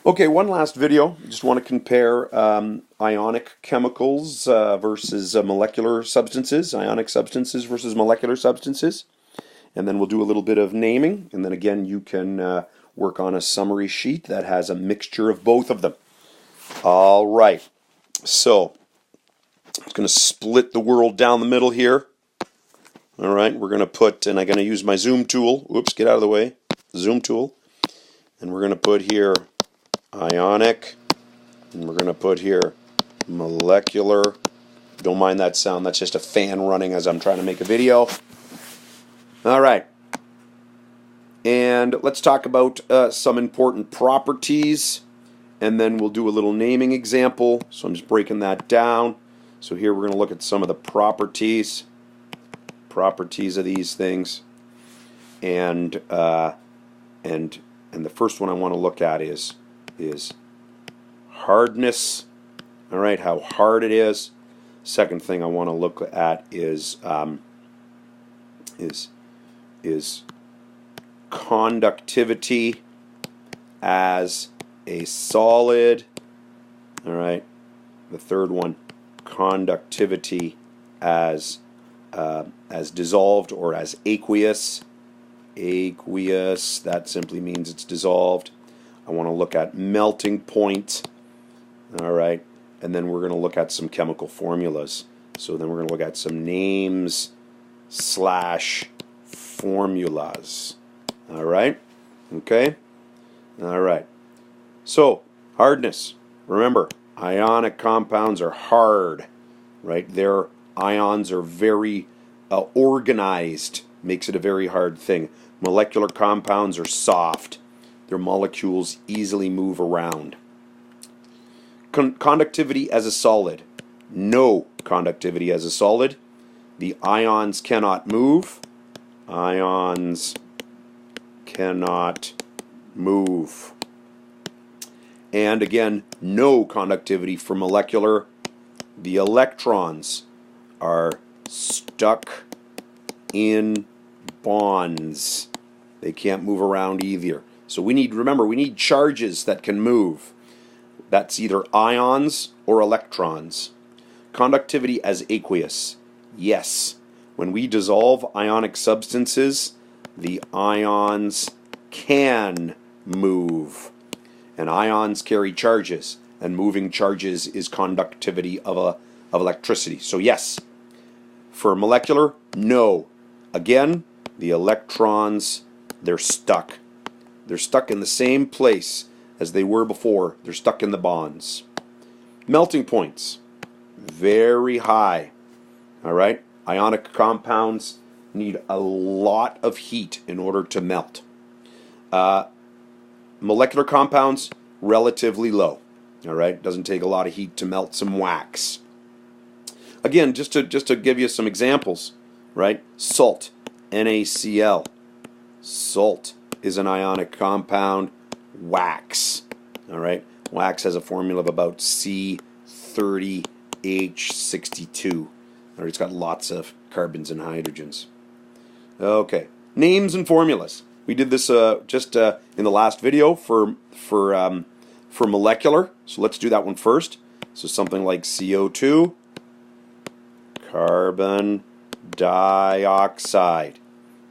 Okay, one last video. Just want to compare ionic chemicals versus molecular substances, ionic substances versus molecular substances. And then we'll do a little bit of naming. And then again, you can work on a summary sheet that has a mixture of both of them. All right. So, I'm going to split the world down the middle here. All right, we're going to put, and I'm going to use my zoom tool. Whoops, get out of the way. Zoom tool. And we're going to put here ionic. And we're going to put here molecular. Don't mind that sound. That's just a fan running as I'm trying to make a video. All right. And let's talk about some important properties. And then we'll do a little naming example. So I'm just breaking that down. So here we're going to look at some of the properties of these things. And the first one I want to look at is hardness. All right, how hard it is. Second thing I want to look at is conductivity as a solid. All right. The third one, conductivity as dissolved or as aqueous. Aqueous, that simply means it's dissolved. I want to look at melting point. All right. And then we're going to look at some chemical formulas. So then we're going to look at some names / formulas. All right? Okay? All right. So, hardness. Remember, ionic compounds are hard, right? Their ions are very organized. Makes it a very hard thing. Molecular compounds are soft. Their molecules easily move around. Conductivity as a solid. No conductivity as a solid. The ions cannot move. Ions cannot move. And again, no conductivity for molecular. The electrons are stuck in bonds. They can't move around either. So remember, we need charges that can move. That's either ions or electrons. Conductivity as aqueous. Yes. When we dissolve ionic substances, the ions can move. And ions carry charges. And moving charges is conductivity of electricity. So yes. For molecular, no. Again, the electrons, they're stuck. They're stuck in the same place as they were before. They're stuck in the bonds. Melting points, very high. All right? Ionic compounds need a lot of heat in order to melt. Molecular compounds, relatively low. All right? Doesn't take a lot of heat to melt some wax. Again, just to give you some examples, right? Salt, NaCl. Salt is an ionic compound. Wax. All right? Wax has a formula of about C30H62. All right, it's got lots of carbons and hydrogens. Okay. Names and formulas. We did this just in the last video for molecular. So let's do that one first. So something like CO2, carbon dioxide.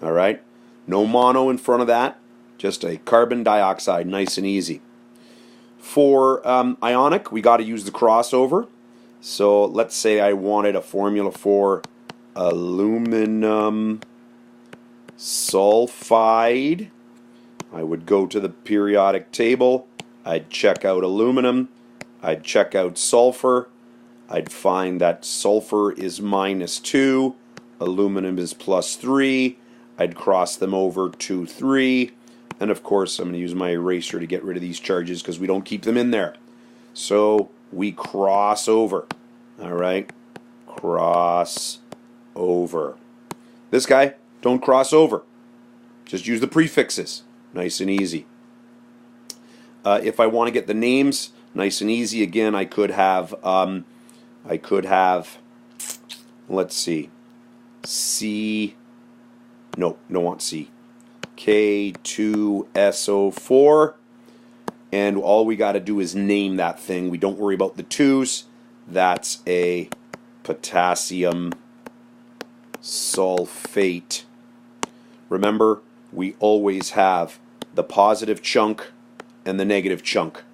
All right? No mono in front of that. Just a carbon dioxide, nice and easy. For ionic, we got to use the crossover. So let's say I wanted a formula for aluminum sulfide. I would go to the periodic table. I'd check out aluminum. I'd check out sulfur. I'd find that sulfur is -2. Aluminum is +3. I'd cross them over 2, 3. And of course, I'm going to use my eraser to get rid of these charges because we don't keep them in there. So we cross over. All right? Cross over. This guy, don't cross over. Just use the prefixes. Nice and easy. If I want to get the names, nice and easy. Again, I could have, let's see, C, no, don't want C. K2SO4, and all we got to do is name that thing. We don't worry about the 2's. That's a potassium sulfate. Remember, we always have the positive chunk and the negative chunk,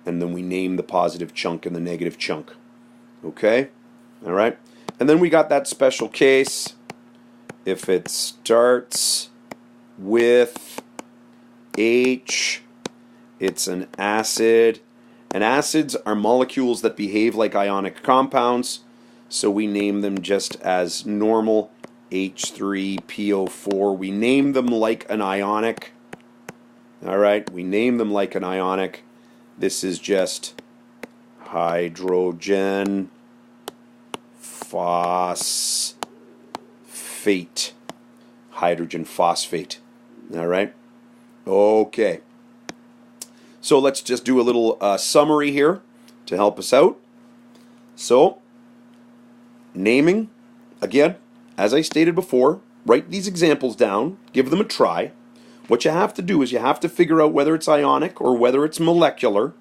and then we name the positive chunk and the negative chunk. Okay? All right? And then we got that special case. If it starts with H, it's an acid. And acids are molecules that behave like ionic compounds, so we name them just as normal H3PO4. We name them like an ionic. All right, we name them like an ionic. This is just hydrogen phosphate. Hydrogen phosphate. All right? Okay. So let's just do a little summary here to help us out. So, naming, again, as I stated before, write these examples down, give them a try. What you have to do is you have to figure out whether it's ionic or whether it's molecular.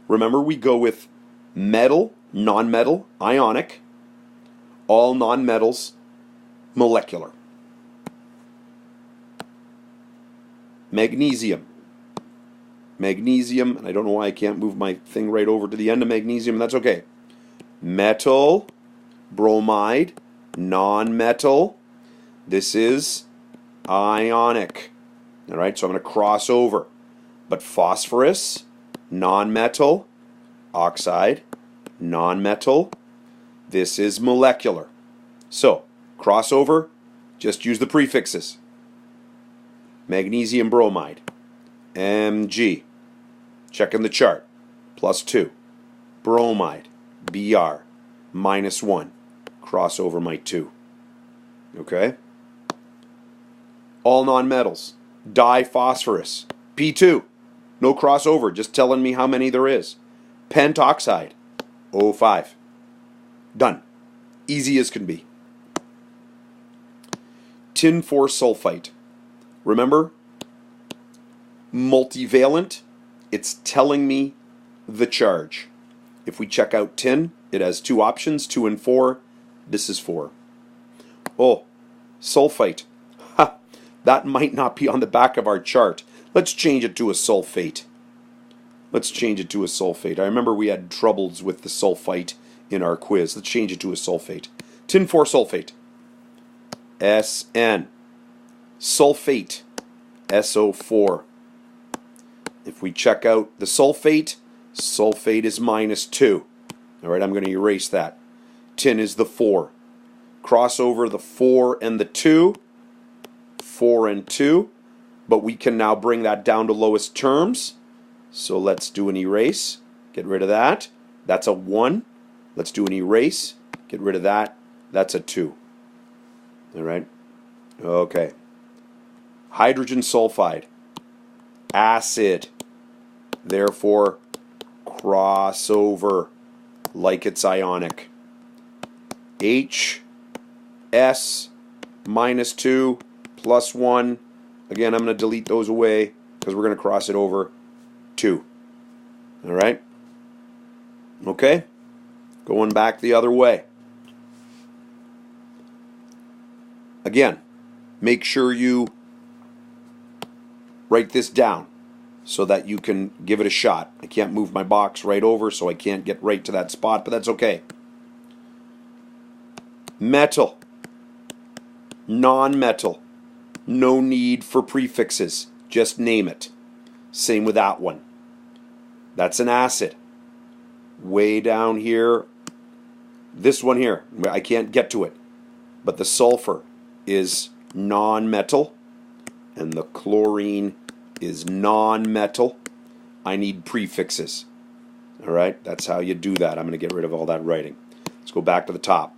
Remember, we go with metal, non-metal, ionic. All non-metals, molecular. Magnesium. Magnesium, and I don't know why I can't move my thing right over to the end of magnesium. That's okay. Metal, bromide, non-metal. This is ionic. All right, so I'm going to cross over. But phosphorus, non-metal, oxide, non-metal. This is molecular. So, crossover, just use the prefixes. Magnesium bromide, Mg. Checking the chart, +2. Bromide, Br, -1. Cross over my 2. Okay? All nonmetals. Diphosphorus, P2. No crossover, just telling me how many there is. Pentoxide, O5. Done. Easy as can be. Tin 4 sulfite. Remember, multivalent, it's telling me the charge. If we check out tin, it has 2 options, 2 and 4. This is 4. Oh, sulfite. Ha! That might not be on the back of our chart. Let's change it to a sulfate. Let's change it to a sulfate. I remember we had troubles with the sulfite in our quiz. Let's change it to a sulfate. Tin 4 sulfate. SN. Sulfate. SO4. If we check out the sulfate, sulfate is -2. All right, I'm going to erase that. Tin is the 4. Cross over the 4 and the 2. 4 and 2. But we can now bring that down to lowest terms. So let's do an erase. Get rid of that. That's a 1. Let's do an erase. Get rid of that. That's a 2. All right? Okay. Hydrogen sulfide. Acid. Therefore, crossover like it's ionic. H, S, -2, +1. Again, I'm going to delete those away because we're going to cross it over 2. All right? Okay? Going back the other way. Again, make sure you write this down so that you can give it a shot. I can't move my box right over, so I can't get right to that spot, but that's okay. Metal. Non-metal. No need for prefixes. Just name it. Same with that one. That's an acid. Way down here, this one here, I can't get to it. But the sulfur is non-metal, and the chlorine is non-metal. I need prefixes. All right, that's how you do that. I'm going to get rid of all that writing. Let's go back to the top.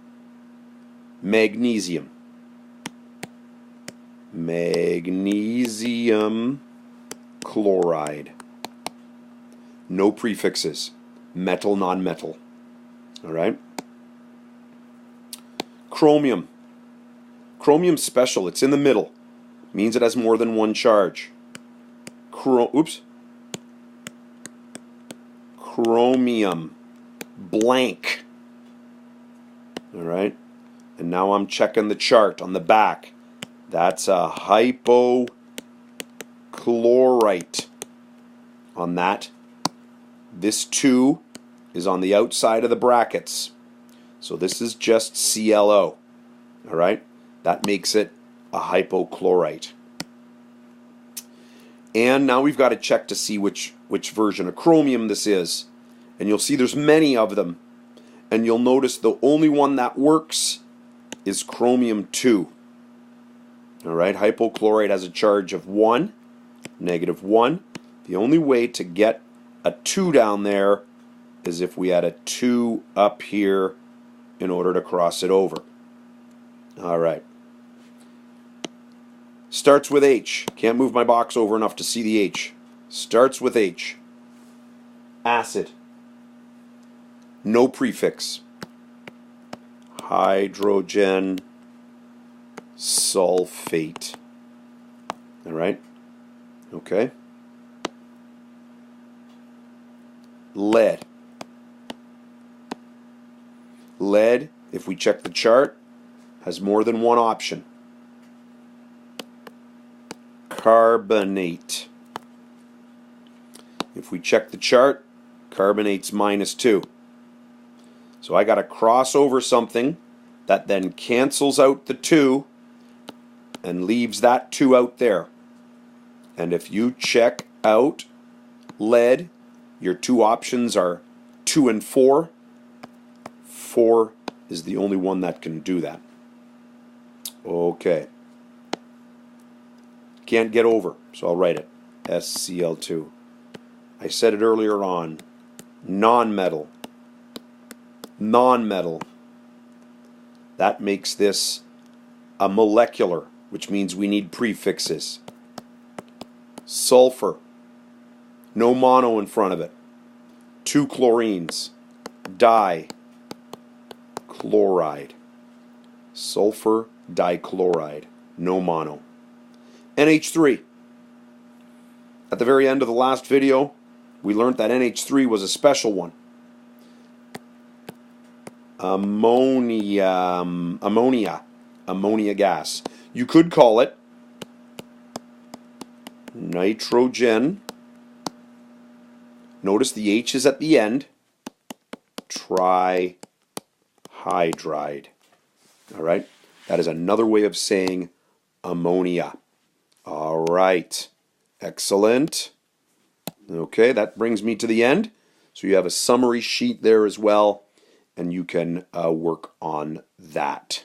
Magnesium. Magnesium chloride. No prefixes. Metal, non-metal. All right. Chromium. Chromium's special. It's in the middle. Means it has more than one charge. chromium, blank. All right, and now I'm checking the chart on the back. That's a hypochlorite on that. This 2 is on the outside of the brackets. So this is just ClO. All right, that makes it a hypochlorite. And now we've got to check to see which version of chromium this is. And you'll see there's many of them. And you'll notice the only one that works is chromium 2. All right, hypochlorite has a charge of 1, -1. The only way to get a 2 down there is if we had a 2 up here in order to cross it over. All right. Starts with H. Can't move my box over enough to see the H. Starts with H. Acid. No prefix. Hydrogen sulfate. All right? Okay. Lead. Lead, if we check the chart, has more than one option. Carbonate. If we check the chart, carbonate's -2. So I got to cross over something that then cancels out the 2 and leaves that 2 out there. And if you check out lead, your 2 options are 2 and 4. 4 is the only one that can do that. Okay. Can't get over, so I'll write it. SCl2. I said it earlier on. Non-metal. Non-metal. That makes this a molecular, which means we need prefixes. Sulfur. No mono in front of it. 2 chlorines. Dichloride. Sulfur dichloride. No mono. NH3. At the very end of the last video, we learned that NH3 was a special one. Ammonia gas. You could call it nitrogen. Notice the H is at the end. Trihydride. All right? That is another way of saying ammonia. All right. Excellent. Okay, that brings me to the end. So you have a summary sheet there as well, and you can work on that.